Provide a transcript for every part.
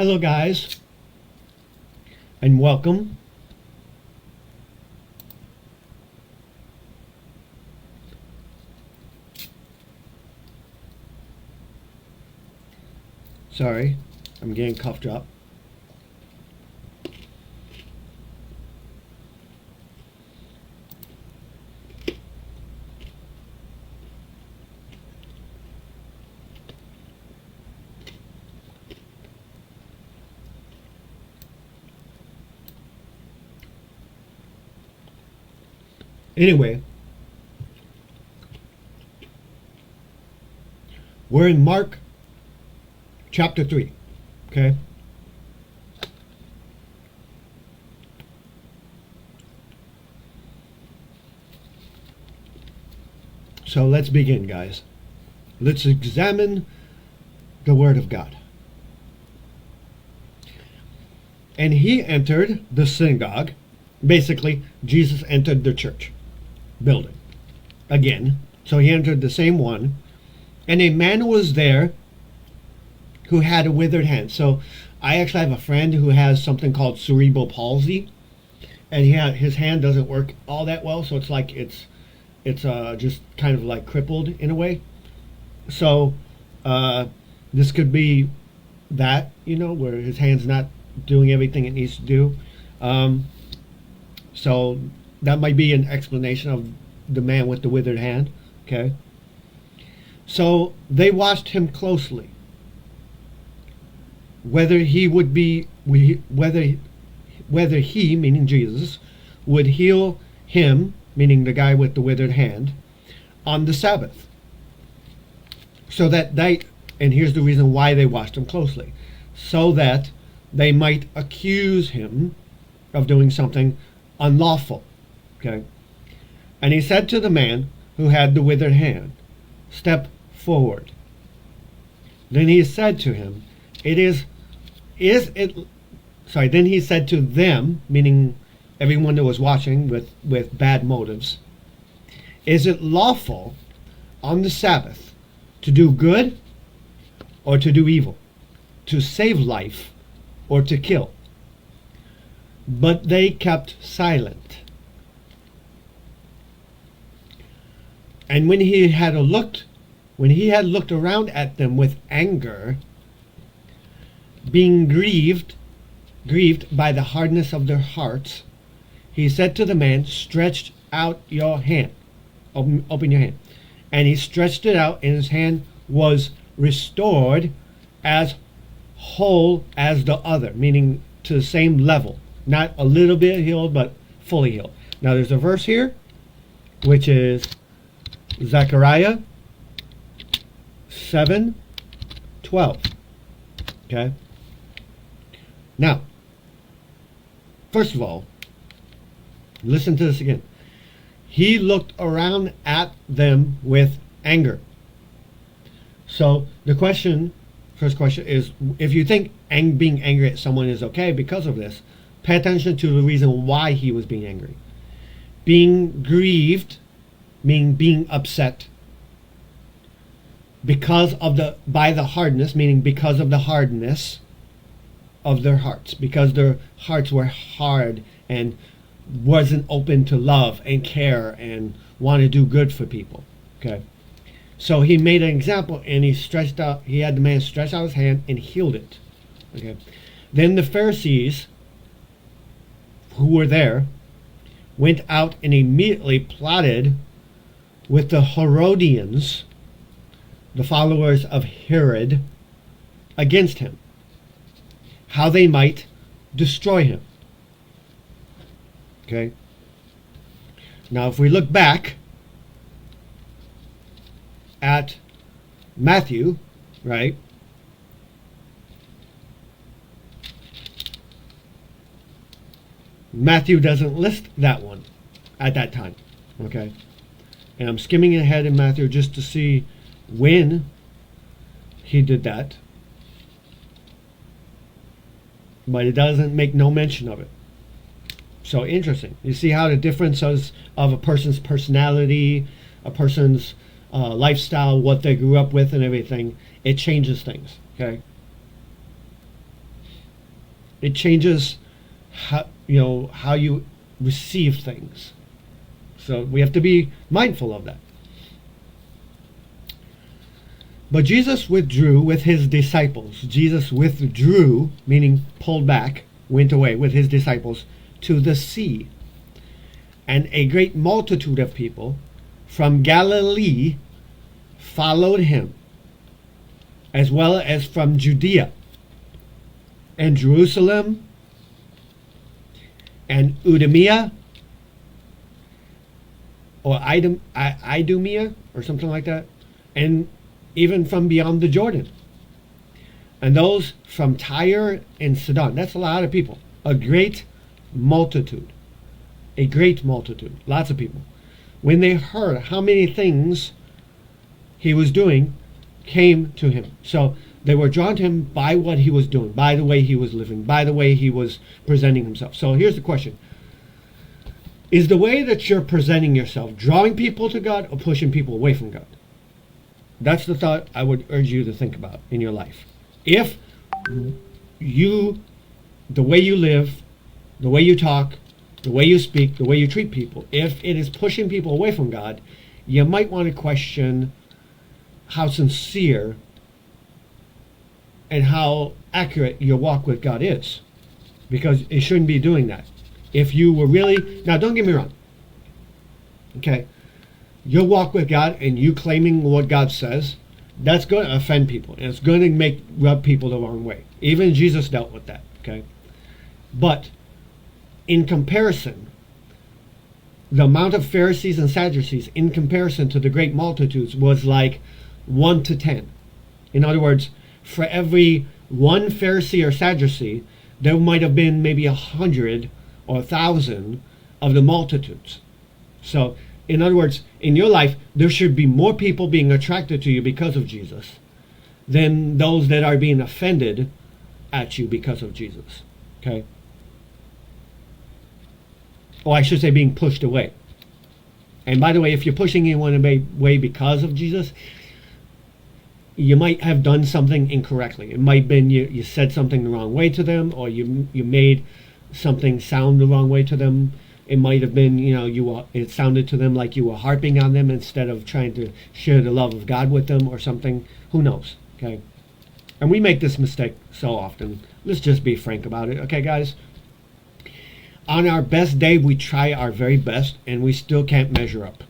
Hello, guys, and welcome. Sorry, I'm getting coughed up. Anyway, we're in Mark chapter 3, okay? So let's begin, guys. Let's examine the Word of God. And he entered the synagogue. Basically, Jesus entered the church building again. So he entered the same one. And a man was there who had a withered hand. So I actually have a friend who has something called cerebral palsy. And his hand doesn't work all that well. So it's like it's just kind of like crippled in a way. So this could be that, where his hand's not doing everything it needs to do. So that might be an explanation of the man with the withered hand. Okay. So they watched him closely, whether he, meaning Jesus, would heal him, meaning the guy with the withered hand, on the Sabbath. So that and here's the reason why they watched him closely, so that they might accuse him of doing something unlawful. Okay. And he said to the man who had the withered hand, "Step forward." Then he said to him, Then he said to them, meaning everyone that was watching with bad motives, "Is it lawful on the Sabbath to do good or to do evil, to save life or to kill?" But they kept silent. And when he had looked around at them with anger, being grieved by the hardness of their hearts, he said to the man, "Stretch out your hand." Open your hand. And he stretched it out, and his hand was restored as whole as the other, meaning to the same level. Not a little bit healed, but fully healed. Now there's a verse here, which is Zechariah 7:12. Okay? Now, first of all, listen to this again. He looked around at them with anger. So the first question is, if you think being angry at someone is okay because of this, pay attention to the reason why he was being angry. Being grieved, meaning being upset, by the hardness, meaning because of the hardness of their hearts, because their hearts were hard and wasn't open to love and care and want to do good for people. Okay. So he made an example, and he had the man stretch out his hand and healed it. Okay. Then the Pharisees who were there went out and immediately plotted with the Herodians, the followers of Herod, against him, how they might destroy him. Okay. Now if we look back at Matthew, right? Matthew doesn't list that one at that time. Okay. And I'm skimming ahead in Matthew just to see when he did that. But it doesn't make no mention of it. So interesting. You see how the differences of a person's personality, a person's lifestyle, what they grew up with and everything, it changes things. Okay. It changes how you receive things. So we have to be mindful of that. But Jesus withdrew with his disciples. Jesus withdrew, meaning pulled back, went away with his disciples to the sea. And a great multitude of people from Galilee followed him, as well as from Judea and Jerusalem and Idumea, or Idumea, or something like that, and even from beyond the Jordan. And those from Tyre and Sidon. That's a lot of people. A great multitude. A great multitude. Lots of people. When they heard how many things he was doing, came to him. So they were drawn to him by what he was doing, by the way he was living, by the way he was presenting himself. So here's the question. Is the way that you're presenting yourself drawing people to God or pushing people away from God? That's the thought I would urge you to think about in your life. If the way you live, the way you talk, the way you speak, the way you treat people, if it is pushing people away from God, you might want to question how sincere and how accurate your walk with God is. Because it shouldn't be doing that. If you were really, now don't get me wrong, okay, your walk with God and you claiming what God says, that's going to offend people. And it's going to rub people the wrong way. Even Jesus dealt with that, okay? But in comparison, the amount of Pharisees and Sadducees in comparison to the great multitudes was like 1 to 10. In other words, for every one Pharisee or Sadducee, there might have been maybe 100 or 1,000 of the multitudes. So, in other words, in your life, there should be more people being attracted to you because of Jesus than those that are being offended at you because of Jesus. Okay? Or I should say being pushed away. And by the way, if you're pushing anyone away because of Jesus, you might have done something incorrectly. It might have been you said something the wrong way to them, or you made something sound the wrong way to them. It might have been, it sounded to them like you were harping on them instead of trying to share the love of God with them or something. Who knows? Okay? And we make this mistake so often. Let's just be frank about it. Okay, guys? On our best day, we try our very best, and we still can't measure up.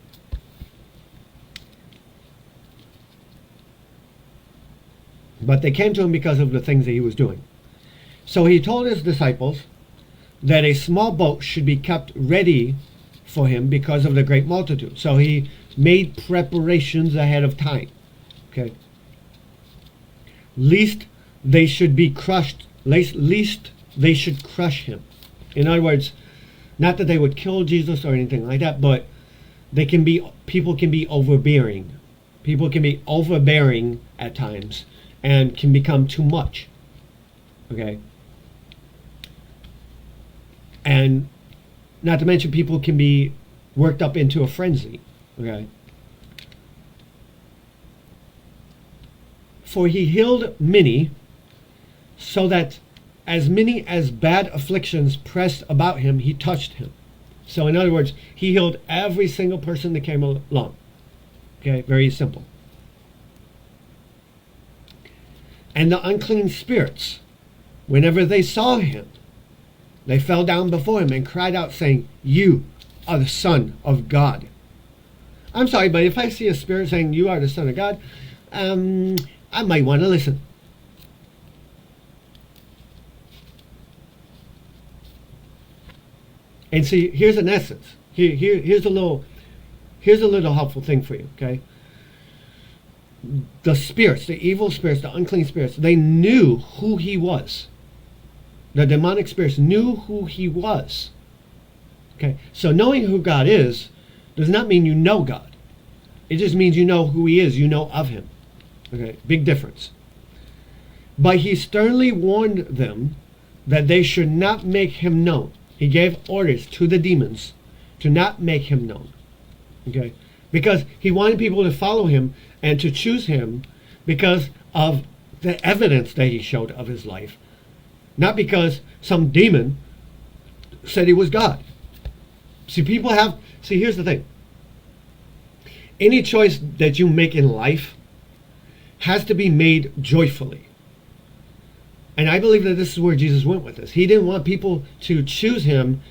But they came to him because of the things that he was doing. So he told his disciples that a small boat should be kept ready for him because of the great multitude. So he made preparations ahead of time. Okay. Lest they should be crushed. Least they should crush him. In other words, not that they would kill Jesus or anything like that, but people can be overbearing. People can be overbearing at times and can become too much. Okay. And not to mention, people can be worked up into a frenzy. Okay. For he healed many, so that as many as bad afflictions pressed about him, he touched him. So in other words, he healed every single person that came along. Okay, very simple. And the unclean spirits, whenever they saw him, they fell down before him and cried out, saying, "You are the Son of God." I'm sorry, but if I see a spirit saying, "You are the Son of God," I might want to listen. And see, here's an essence. Here's a little helpful thing for you, okay? The spirits, the evil spirits, the unclean spirits, they knew who he was. The demonic spirits knew who he was. Okay, so knowing who God is does not mean you know God. It just means you know who he is, you know of him. Okay, big difference. But he sternly warned them that they should not make him known. He gave orders to the demons to not make him known. Okay, because he wanted people to follow him and to choose him because of the evidence that he showed of his life. not because some demon said he was God. See, here's the thing. Any choice that you make in life has to be made joyfully. And I believe that this is where Jesus went with this. He didn't want people to choose him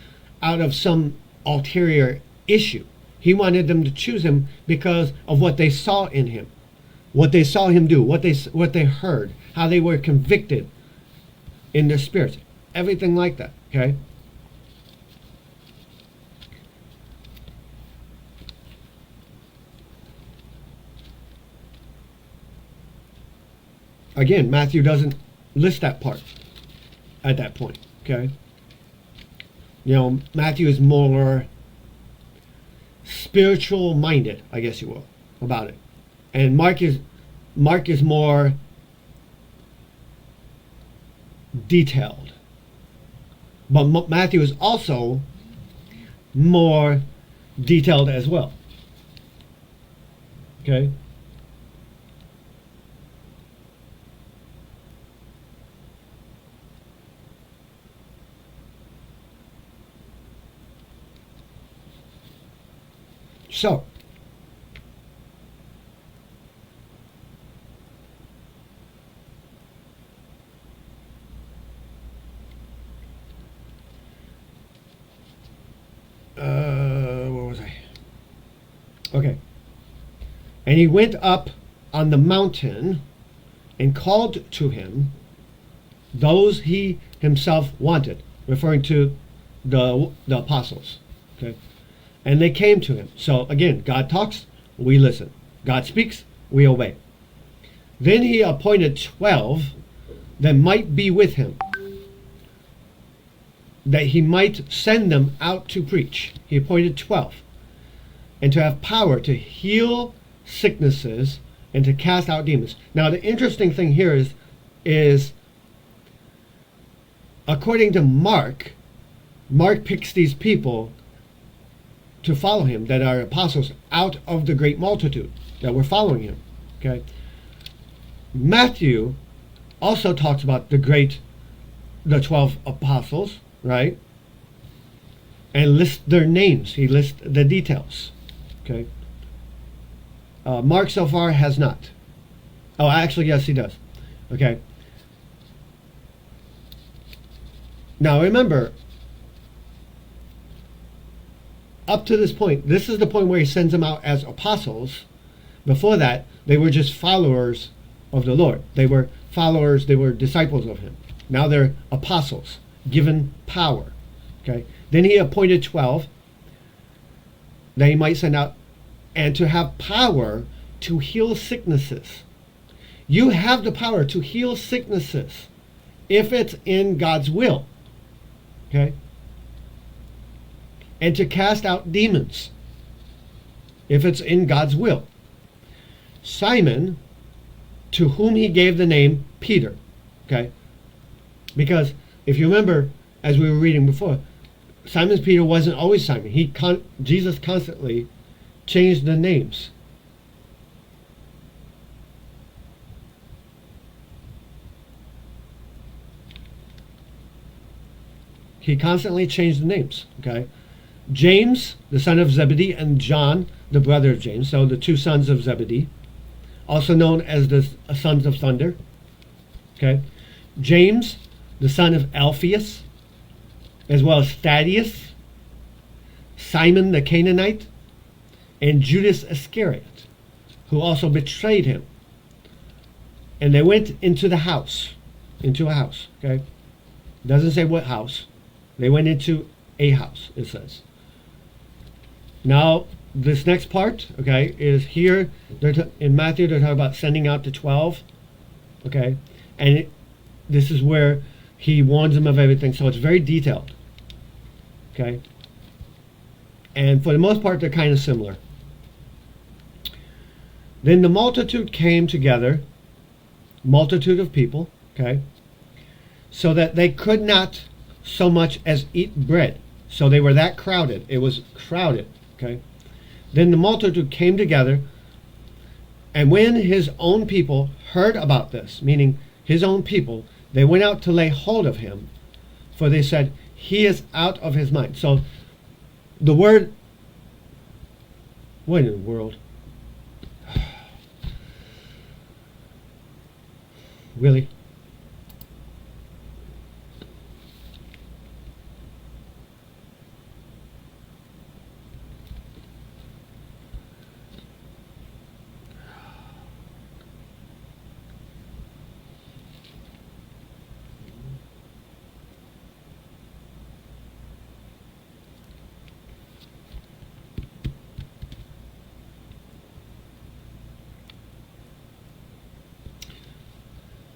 out of some ulterior issue. He wanted them to choose him because of what they saw in him, what they saw him do, what they heard, how they were convicted in their spirits, everything like that. Okay. Again, Matthew doesn't list that part at that point. Okay. Matthew is more spiritual minded, I guess you will, about it. And Mark is more detailed. But Matthew is also more detailed as well. Okay? So, where was I? Okay. And he went up on the mountain and called to him those he himself wanted, referring to the apostles. Okay. And they came to him. So again, God talks, we listen. God speaks, we obey. Then he appointed 12 that might be with him, that he might send them out to preach. He appointed 12. And to have power to heal sicknesses and to cast out demons. Now the interesting thing here is according to Mark picks these people to follow him that are apostles out of the great multitude that were following him. Okay. Matthew also talks about the 12 apostles, right? And lists their names. He lists the details. Okay. Mark so far has not. Oh, actually, yes, he does. Okay. Now remember, up to this point, this is the point where he sends them out as apostles. Before that, they were just followers of the Lord. They were followers, they were disciples of him. Now they're apostles, given power. Okay. Then he appointed 12 that he might send out and to have power to heal sicknesses. You have the power to heal sicknesses if it's in God's will. Okay. And to cast out demons if it's in God's will. Simon, to whom he gave the name Peter. Okay? Because if you remember, as we were reading before, Simon Peter wasn't always Simon. Jesus constantly changed the names. He constantly changed the names. Okay? James, the son of Zebedee, and John, the brother of James, so the two sons of Zebedee, also known as the sons of thunder. Okay. James, the son of Alphaeus, as well as Thaddeus, Simon the Canaanite, and Judas Iscariot, who also betrayed him. And they went into a house. Okay. Doesn't say what house. They went into a house, it says. Now, this next part, okay, is here. In Matthew, they're talking about sending out the 12, okay? And this is where he warns them of everything, so it's very detailed, okay? And for the most part, they're kind of similar. Then the multitude came together, multitude of people, okay, so that they could not so much as eat bread. So they were that crowded. It was crowded. Okay. Then the multitude came together, and when his own people heard about this, meaning his own people, They went out to lay hold of him, for they said, he is out of his mind. So the word, what in the world? Really?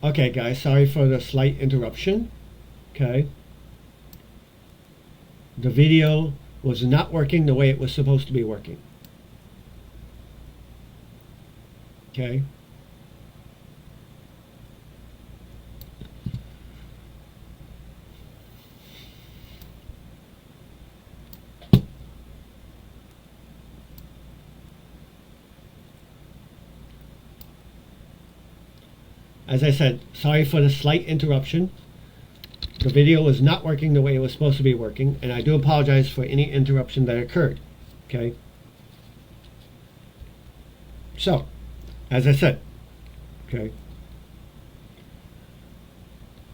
Okay, guys, sorry for the slight interruption. Okay. The video was not working the way it was supposed to be working. Okay. As I said, sorry for the slight interruption. The video was not working the way it was supposed to be working, and I do apologize for any interruption that occurred. Okay? So, as I said, okay,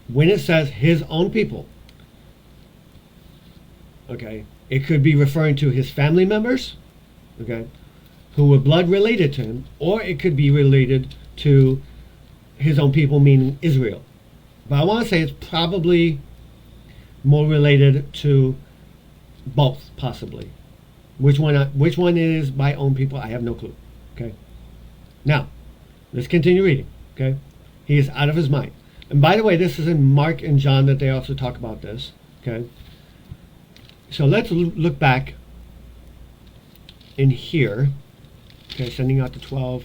when it says his own people, okay, it could be referring to his family members, okay, who were blood related to him, or it could be related to his own people, meaning Israel. But I want to say it's probably more related to both, possibly. Which one it is by own people, I have no clue. Okay. Now, let's continue reading. Okay. He is out of his mind. And by the way, this is in Mark and John that they also talk about this. Okay. So let's look back in here. Okay, sending out the 12.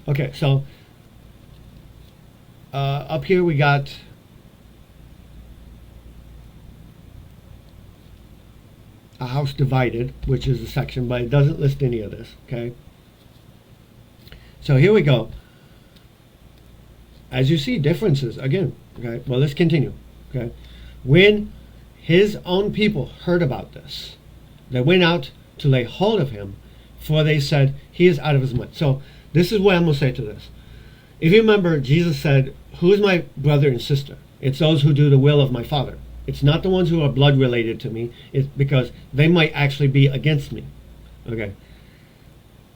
Okay, so up here we got a house divided, which is a section, but it doesn't list any of this, okay? So here we go. As you see, differences again, okay? Well, let's continue, okay? When his own people heard about this, they went out to lay hold of him, for they said, he is out of his mind. So this is what I'm going to say to this. If you remember, Jesus said, who is my brother and sister? It's those who do the will of my Father. It's not the ones who are blood related to me. It's because they might actually be against me. Okay.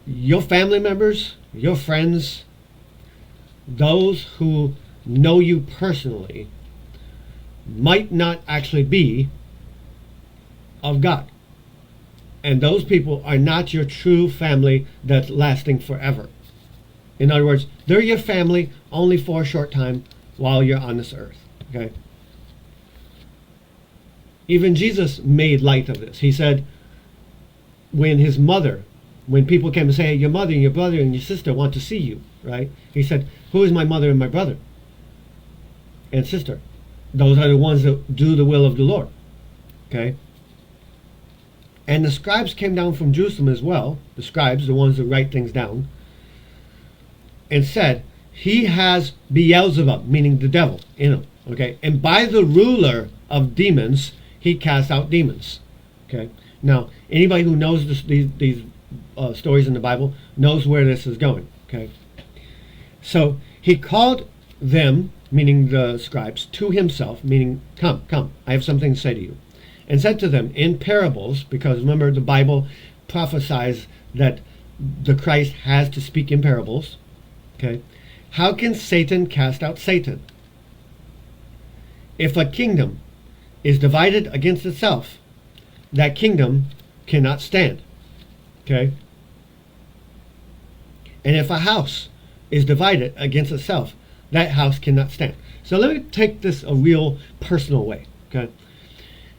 Your family members, your friends, those who know you personally might not actually be of God. And those people are not your true family that's lasting forever. In other words, they're your family only for a short time while you're on this earth. Okay? Even Jesus made light of this. He said, when people came and say, hey, your mother and your brother and your sister want to see you, right? He said, who is my mother and my brother and sister? Those are the ones that do the will of the Lord. Okay? And the scribes came down from Jerusalem as well, the scribes, the ones that write things down, and said, he has Beelzebub, meaning the devil, in him. Okay? And by the ruler of demons, he casts out demons. Okay? Now, anybody who knows these stories in the Bible knows where this is going. Okay? So he called them, meaning the scribes, to himself, meaning, come, I have something to say to you. And said to them in parables, because remember the Bible prophesies that the Christ has to speak in parables. Okay, how can Satan cast out Satan? If a kingdom is divided against itself, that kingdom cannot stand. Okay, and if a house is divided against itself, that house cannot stand. So let me take this a real personal way. Okay,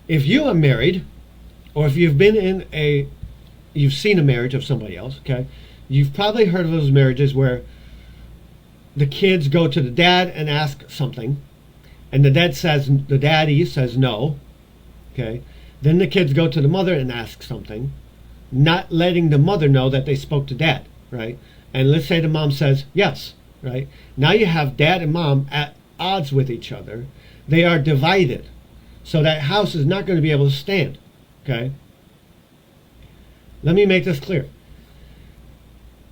if you are married, or if you've seen a marriage of somebody else, okay, you've probably heard of those marriages where the kids go to the dad and ask something, and the daddy says no, okay, then the kids go to the mother and ask something, not letting the mother know that they spoke to dad. right? And let's say the mom says yes, right? Now you have dad and mom at odds with each other. They are divided. So that house is not going to be able to stand, okay? Let me make this clear.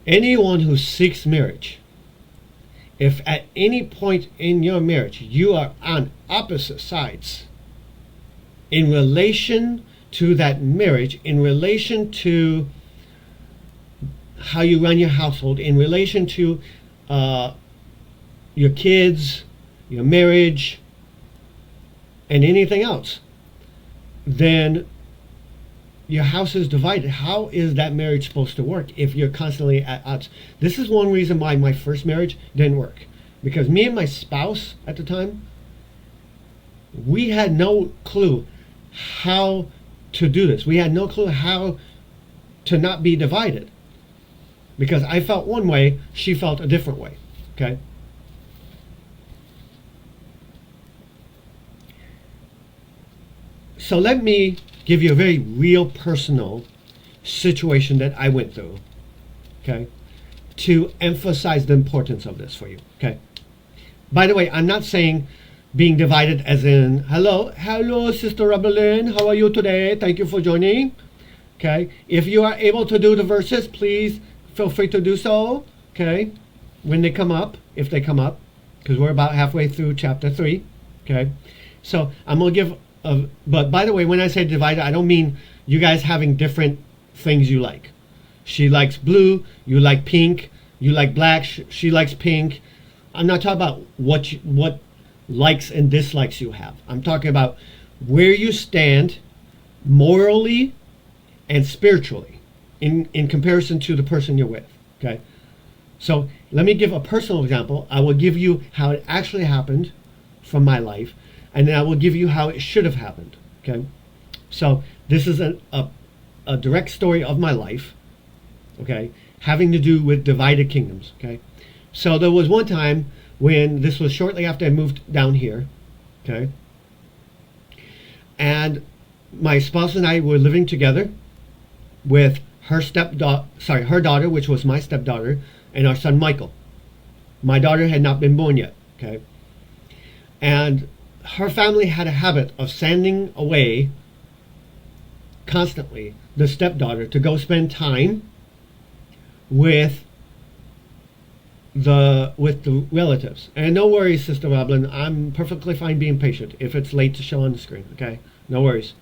Anyone who seeks marriage, if at any point in your marriage you are on opposite sides in relation to that marriage, in relation to how you run your household, in relation to your kids, your marriage, and anything else, then your house is divided. How is that marriage supposed to work if you're constantly at odds? This is one reason why my first marriage didn't work. Because me and my spouse at the time, we had no clue how to do this. We had no clue how to not be divided. Because I felt one way, she felt a different way. Okay? So let me give you a very real personal situation that I went through, okay, to emphasize the importance of this for you, okay? By the way, I'm not saying being divided as in, hello, Sister Rebelline, how are you today? Thank you for joining, okay? If you are able to do the verses, please feel free to do so, okay, when they come up, if they come up, because we're about halfway through chapter 3, okay? So I'm going to give but by the way, when I say divided, I don't mean you guys having different things you like. She likes blue, you like pink, you like black, she likes pink. I'm not talking about what likes and dislikes you have. I'm talking about where you stand morally and spiritually in comparison to the person you're with. Okay? So let me give a personal example. I will give you how it actually happened from my life. And then I will give you how it should have happened, okay? So this is a direct story of my life, okay, having to do with divided kingdoms, okay? So there was one time when, this was shortly after I moved down here, okay? And my spouse and I were living together with her daughter, which was my stepdaughter, and our son Michael. My daughter had not been born yet, okay? And her family had a habit of sending away constantly the stepdaughter to go spend time with the relatives. And no worries, Sister Roblin, I'm perfectly fine being patient if it's late to show on the screen, okay? No worries.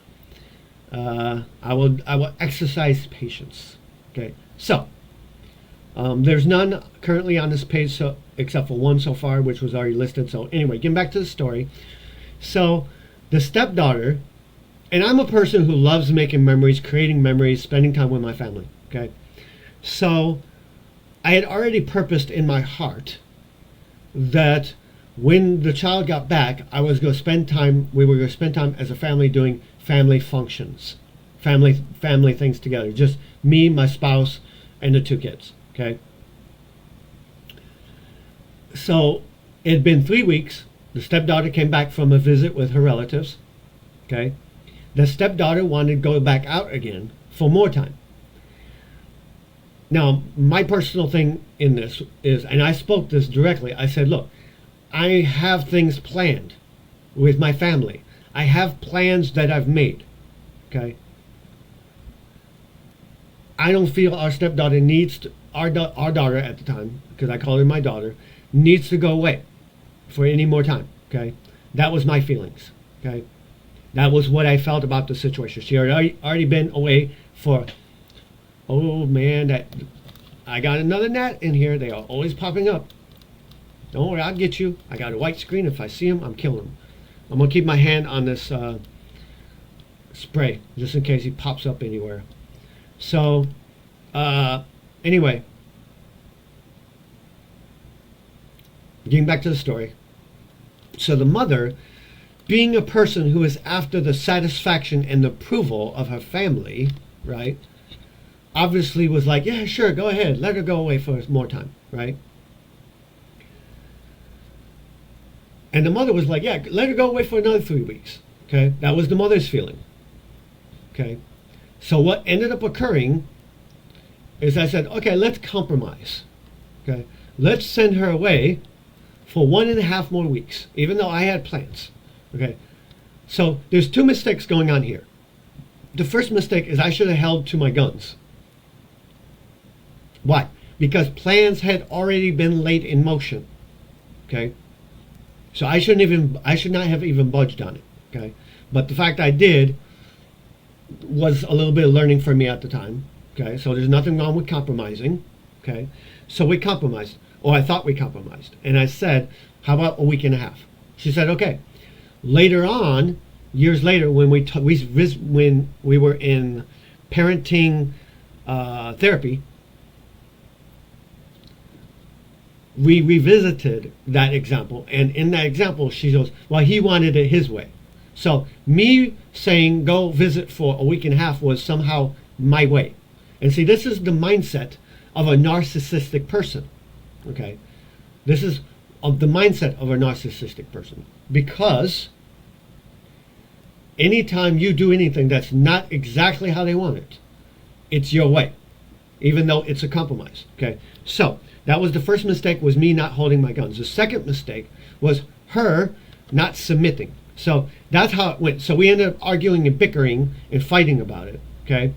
I will exercise patience, okay? So there's none currently on this page, so except for one so far, which was already listed. So anyway, getting back to the story. So the stepdaughter, and I'm a person who loves making memories, creating memories, spending time with my family, okay? So I had already purposed in my heart that when the child got back, we were going to spend time as a family doing family functions, family things together, just me, my spouse, and the 2 kids, okay? So it had been 3 weeks. The stepdaughter came back from a visit with her relatives, okay? The stepdaughter wanted to go back out again for more time. Now, my personal thing in this is, and I spoke this directly, I said, look, I have things planned with my family. I have plans that I've made, okay? I don't feel our stepdaughter needs to, our daughter at the time, because I call her my daughter, needs to go away for any more time, okay? That was my feelings, okay? That was what I felt about the situation. She had already been away for, oh man, I got another gnat in here. They are always popping up. Don't worry, I'll get you. I got a white screen. If I see them, I'm killing them. I'm going to keep my hand on this spray, just in case he pops up anywhere. So, anyway, getting back to the story. So the mother, being a person who is after the satisfaction and the approval of her family, right, obviously was like, yeah, sure, go ahead. Let her go away for more time, right? And the mother was like, yeah, let her go away for another 3 weeks, okay? That was the mother's feeling, okay? So what ended up occurring is I said, okay, let's compromise. Okay, let's send her away for 1.5 more weeks, even though I had plans. Okay, so there's two mistakes going on here. The first mistake is I should have held to my guns. Why? Because plans had already been laid in motion. Okay, so I should not have even budged on it. Okay, but the fact I did was a little bit of learning for me at the time. Okay, so there's nothing wrong with compromising. Okay, so we compromised, or I thought we compromised, and I said, how about a week and a half? She said, okay. Later on, years later, when we were in parenting therapy, we revisited that example, and in that example, she goes, well, he wanted it his way. So me saying go visit for a week and a half was somehow my way. And see, this is the mindset of a narcissistic person. Okay, this is of the mindset of a narcissistic person, because anytime you do anything that's not exactly how they want it, it's your way, even though it's a compromise. Okay, so that was the first mistake, was me not holding my guns. The second mistake was her not submitting. So that's how it went. So we ended up arguing and bickering and fighting about it. Okay,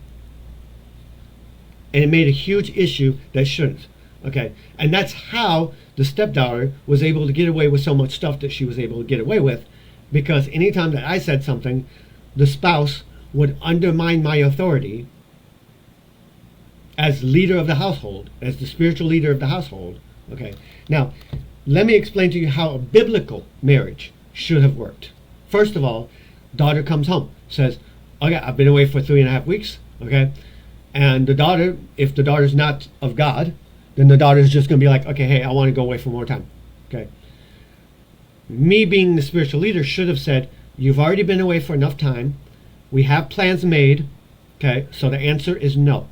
and it made a huge issue that shouldn't. Okay, and that's how the stepdaughter was able to get away with so much stuff that she was able to get away with, because anytime that I said something, the spouse would undermine my authority as leader of the household, as the spiritual leader of the household. Okay, now let me explain to you how a biblical marriage should have worked. First of all, daughter comes home, says, okay, I've been away for 3.5 weeks. Okay, and the daughter, if the daughter's not of God, then the daughter's just going to be like, okay, hey, I want to go away for more time. Okay, me being the spiritual leader should have said, you've already been away for enough time, we have plans made. Okay, so the answer is no.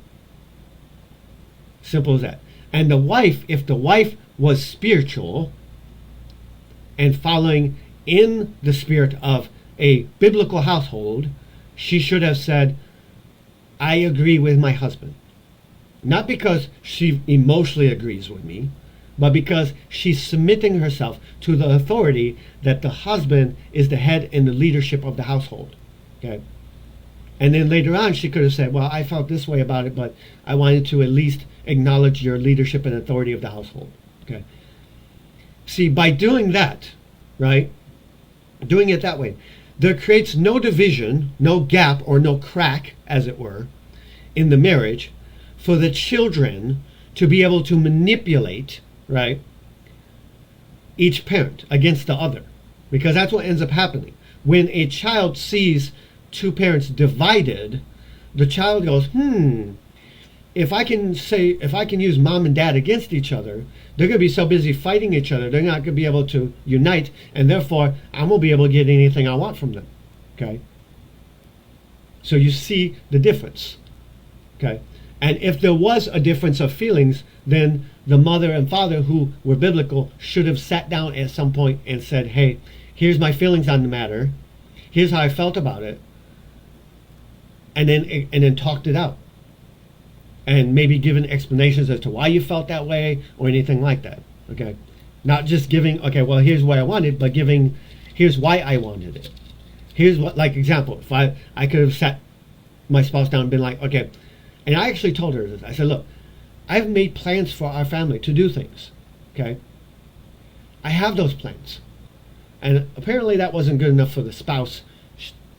Simple as that. And the wife, if the wife was spiritual and following in the spirit of a biblical household, she should have said, I agree with my husband. Not because she emotionally agrees with me, but because she's submitting herself to the authority that the husband is the head and the leadership of the household. Okay, and then later on she could have said, well, I felt this way about it, but I wanted to at least acknowledge your leadership and authority of the household. Okay, see, by doing that, right, doing it that way, there creates no division, no gap, or no crack, as it were, in the marriage for the children to be able to manipulate, right, each parent against the other. Because that's what ends up happening. When a child sees two parents divided, the child goes, if I can use mom and dad against each other, they're going to be so busy fighting each other, they're not going to be able to unite, and therefore I won't be able to get anything I want from them. Okay? So you see the difference. Okay? And if there was a difference of feelings, then the mother and father, who were biblical, should have sat down at some point and said, hey, here's my feelings on the matter, here's how I felt about it, and then talked it out. And maybe given explanations as to why you felt that way or anything like that. Okay, not just giving, okay, well, here's what I wanted, but giving, here's why I wanted it. Here's what, like example, if I could have sat my spouse down and been like, okay, and I actually told her this. I said, look, I've made plans for our family to do things. Okay, I have those plans, and apparently that wasn't good enough for the spouse.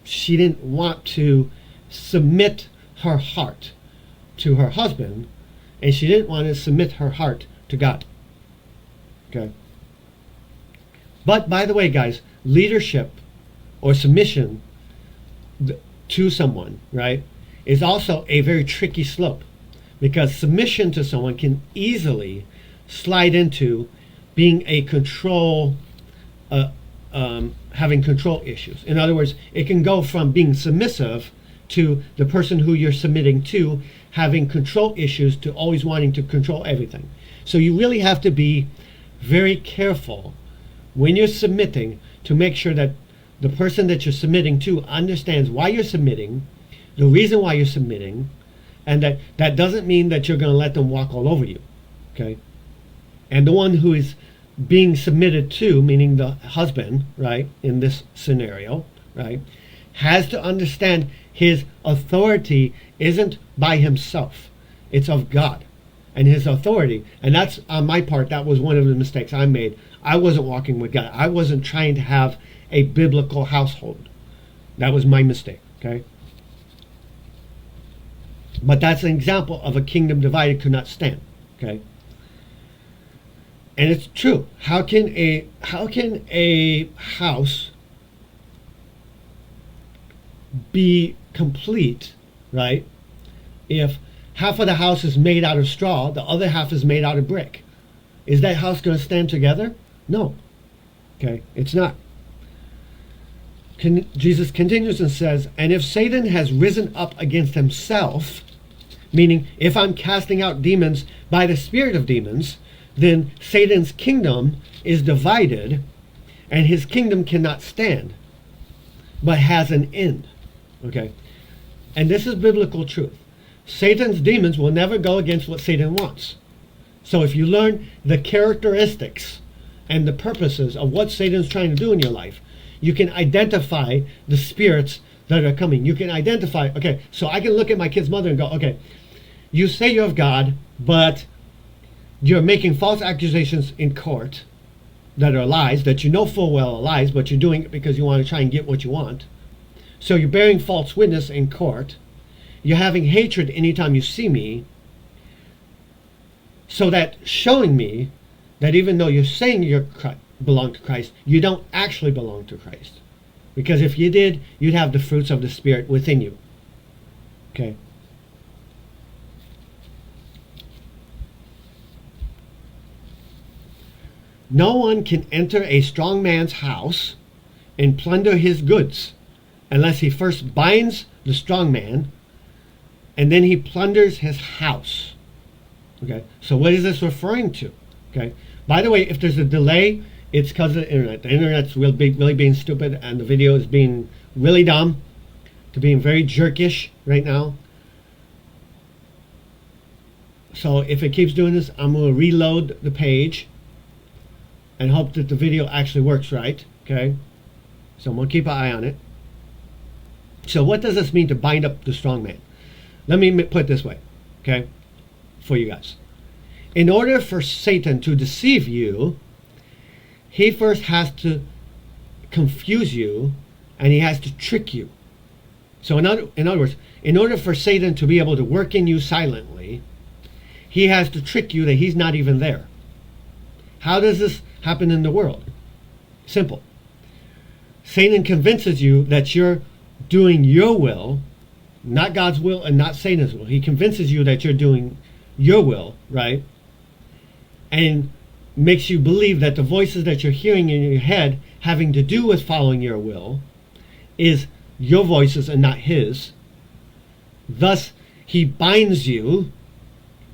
She didn't want to submit her heart to her husband, and she didn't want to submit her heart to God. Okay. But by the way, guys, leadership or submission to someone, right, is also a very tricky slope, because submission to someone can easily slide into being a control, having control issues. In other words, it can go from being submissive to the person who you're submitting to having control issues to always wanting to control everything. So you really have to be very careful when you're submitting to make sure that the person that you're submitting to understands why you're submitting, the reason why you're submitting, And that doesn't mean that you're going to let them walk all over you. Okay? And the one who is being submitted to, meaning the husband, right, in this scenario, right, has to understand his authority isn't by himself. It's of God and his authority. And that's, on my part, that was one of the mistakes I made. I wasn't walking with God. I wasn't trying to have a biblical household. That was my mistake, okay? But that's an example of a kingdom divided could not stand, okay? And it's true. How can a house be complete, right, if half of the house is made out of straw, the other half is made out of brick? Is that house going to stand together? No. Okay, it's not. Jesus continues and says, and if Satan has risen up against himself, meaning if I'm casting out demons by the spirit of demons, then Satan's kingdom is divided and his kingdom cannot stand, but has an end. Okay? And this is biblical truth. Satan's demons will never go against what Satan wants. So if you learn the characteristics and the purposes of what Satan's trying to do in your life, you can identify the spirits that are coming. You can identify, okay, so I can look at my kid's mother and go, okay, you say you're of God, but you're making false accusations in court that are lies, that you know full well are lies, but you're doing it because you want to try and get what you want. So you're bearing false witness in court. You're having hatred anytime you see me. So that showing me that even though you're saying you belong to Christ, you don't actually belong to Christ. Because if you did, you'd have the fruits of the Spirit within you. Okay? No one can enter a strong man's house and plunder his goods unless he first binds the strong man and then he plunders his house. Okay, so what is this referring to? Okay, by the way, if there's a delay, it's because of the internet. The internet's really being stupid, and the video is being really dumb to being very jerkish right now. So if it keeps doing this, I'm going to reload the page and hope that the video actually works right. Okay, so I'm going to keep an eye on it. So what does this mean to bind up the strong man? Let me put it this way, okay, for you guys. In order for Satan to deceive you, he first has to confuse you and he has to trick you. So in other words, in order for Satan to be able to work in you silently, he has to trick you that he's not even there. How does this happen in the world? Simple. Satan convinces you that you're doing your will, not God's will and not Satan's will. He convinces you that you're doing your will, right? And makes you believe that the voices that you're hearing in your head having to do with following your will is your voices and not his. Thus, he binds you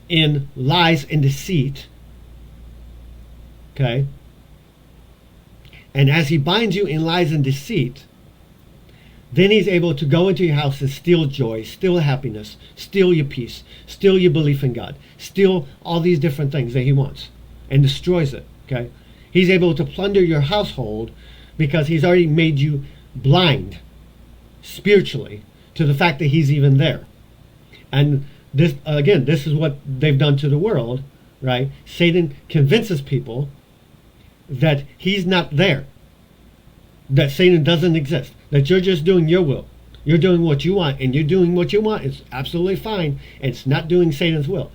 in lies and deceit. Okay? And as he binds you in lies and deceit, then he's able to go into your house and steal joy, steal happiness, steal your peace, steal your belief in God, steal all these different things that he wants and destroys it. Okay? He's able to plunder your household because he's already made you blind spiritually to the fact that he's even there. And this, again, this is what they've done to the world, right? Satan convinces people that he's not there, that Satan doesn't exist, that you're just doing your will. You're doing what you want, and you're doing what you want. It's absolutely fine. It's not doing Satan's will.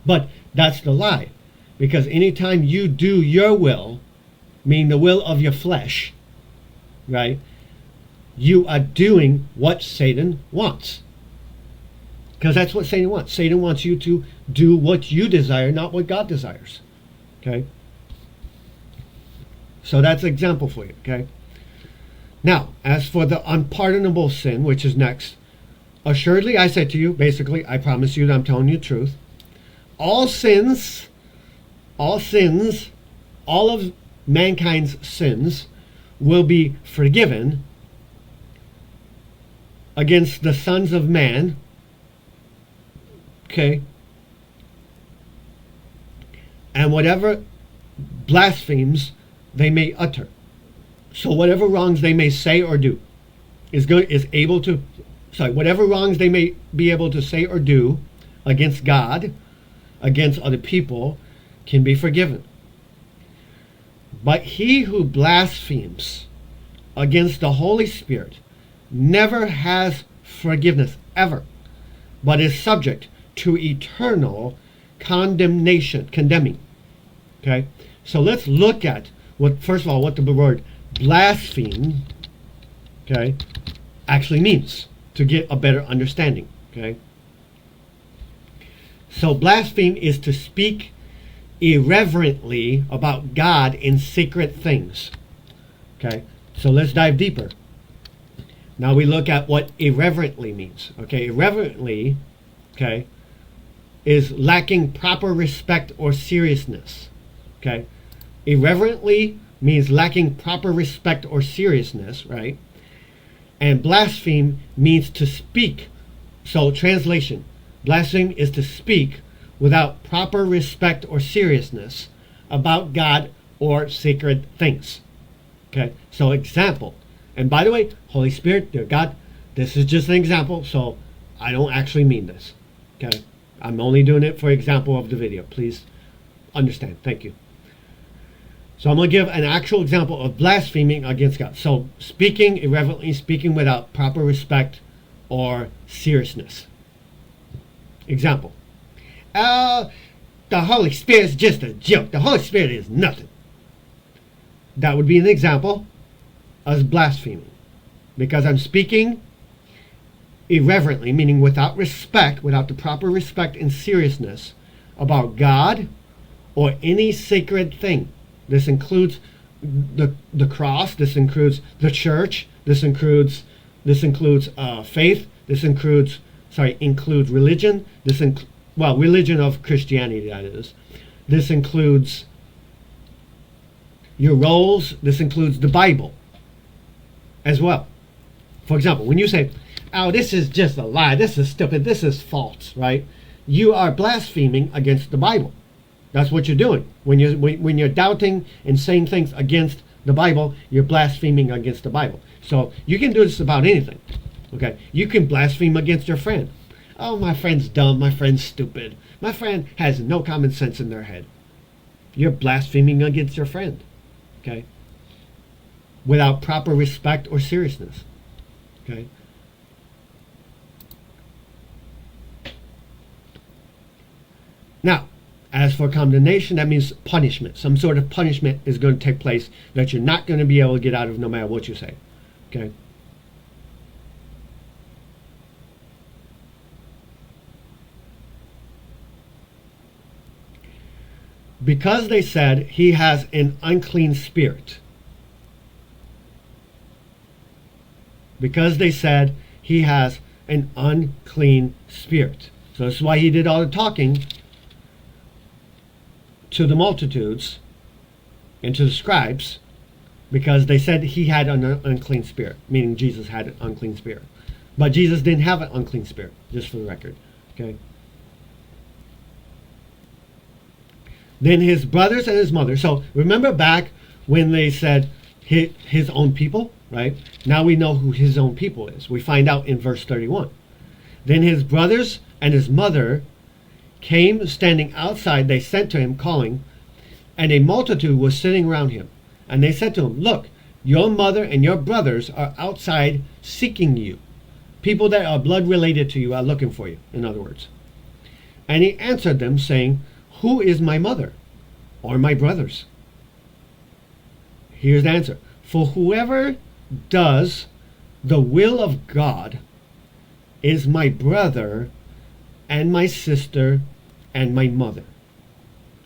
But that's the lie. Because anytime you do your will, meaning the will of your flesh, right, you are doing what Satan wants. Because that's what Satan wants. Satan wants you to do what you desire, not what God desires. Okay? So that's an example for you. Okay? Now, as for the unpardonable sin, which is next, assuredly I say to you, basically, I promise you that I'm telling you the truth, all sins, all of mankind's sins will be forgiven against the sons of man Okay? And whatever blasphemes they may utter. So whatever wrongs they may say or do whatever wrongs they may be able to say or do against God, against other people, can be forgiven. But he who blasphemes against the Holy Spirit never has forgiveness, ever, but is subject to eternal condemning. Okay? So let's look at first of all, what the word blaspheme, okay, actually means, to get a better understanding. Okay? So blaspheme is to speak irreverently about God in sacred things. Okay? So let's dive deeper. Now we look at what irreverently means. Okay? Irreverently, okay, is lacking proper respect or seriousness. Okay? Irreverently means lacking proper respect or seriousness, right? And blaspheme means to speak. So translation, blaspheme is to speak without proper respect or seriousness about God or sacred things. Okay, so example. And by the way, Holy Spirit, dear God, this is just an example, so I don't actually mean this. Okay, I'm only doing it for example of the video. Please understand. Thank you. So I'm going to give an actual example of blaspheming against God. So speaking irreverently, speaking without proper respect or seriousness. Example. The Holy Spirit is just a joke. The Holy Spirit is nothing. That would be an example of blaspheming. Because I'm speaking irreverently, meaning without respect, without the proper respect and seriousness about God or any sacred thing. This includes the cross. This includes the church. This includes faith. This includes religion. Religion of Christianity, that is. This includes your roles. This includes the Bible as well. For example, when you say, "Oh, this is just a lie. This is stupid. This is false," right? You are blaspheming against the Bible. That's what you're doing. When you're doubting and saying things against the Bible, you're blaspheming against the Bible. So you can do this about anything. Okay? You can blaspheme against your friend. "Oh, my friend's dumb. My friend's stupid. My friend has no common sense in their head." You're blaspheming against your friend. Okay? Without proper respect or seriousness. Okay? Now, as for condemnation, that means punishment. Some sort of punishment is going to take place that you're not going to be able to get out of no matter what you say. Okay? Because they said he has an unclean spirit. Because they said he has an unclean spirit. So that's why he did all the talking to the multitudes and to the scribes, because they said he had an unclean spirit, meaning Jesus had an unclean spirit. But Jesus didn't have an unclean spirit, just for the record. Okay. Then his brothers and his mother. So remember back when they said his own people, right? Now we know who his own people is. We find out in verse 31. Then his brothers and his mother came, standing outside, they sent to him, calling, and a multitude was sitting around him. And they said to him, "Look, your mother and your brothers are outside seeking you. People that are blood related to you are looking for you," in other words. And he answered them, saying, "Who is my mother or my brothers?" Here's the answer. "For whoever does the will of God is my brother and my sister and my mother."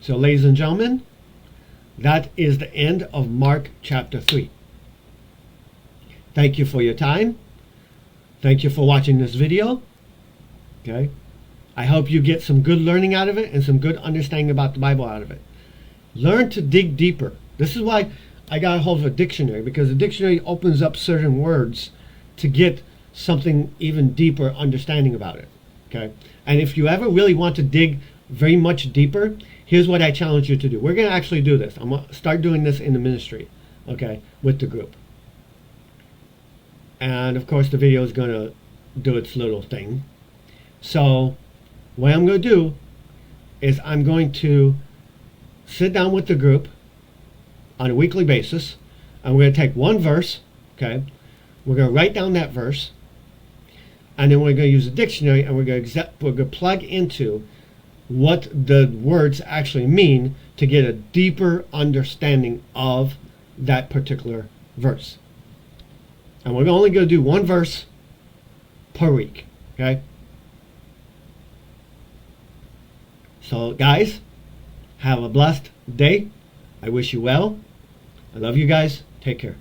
So, ladies and gentlemen, that is the end of Mark chapter 3. Thank you for your time. Thank you for watching this video. Okay? I hope you get some good learning out of it and some good understanding about the Bible out of it. Learn to dig deeper. This is why I got a hold of a dictionary, because the dictionary opens up certain words to get something even deeper understanding about it. Okay? And if you ever really want to dig very much deeper, here's what I challenge you to do. We're going to actually do this. I'm going to start doing this in the ministry, okay, with the group. And of course, the video is going to do its little thing. So, what I'm going to do is I'm going to sit down with the group on a weekly basis, and we're going to take one verse, okay? We're going to write down that verse, and then we're going to use a dictionary, and we're going to plug into what the words actually mean to get a deeper understanding of that particular verse. And we're only going to do one verse per week, okay? So, guys, have a blessed day. I wish you well. I love you guys. Take care.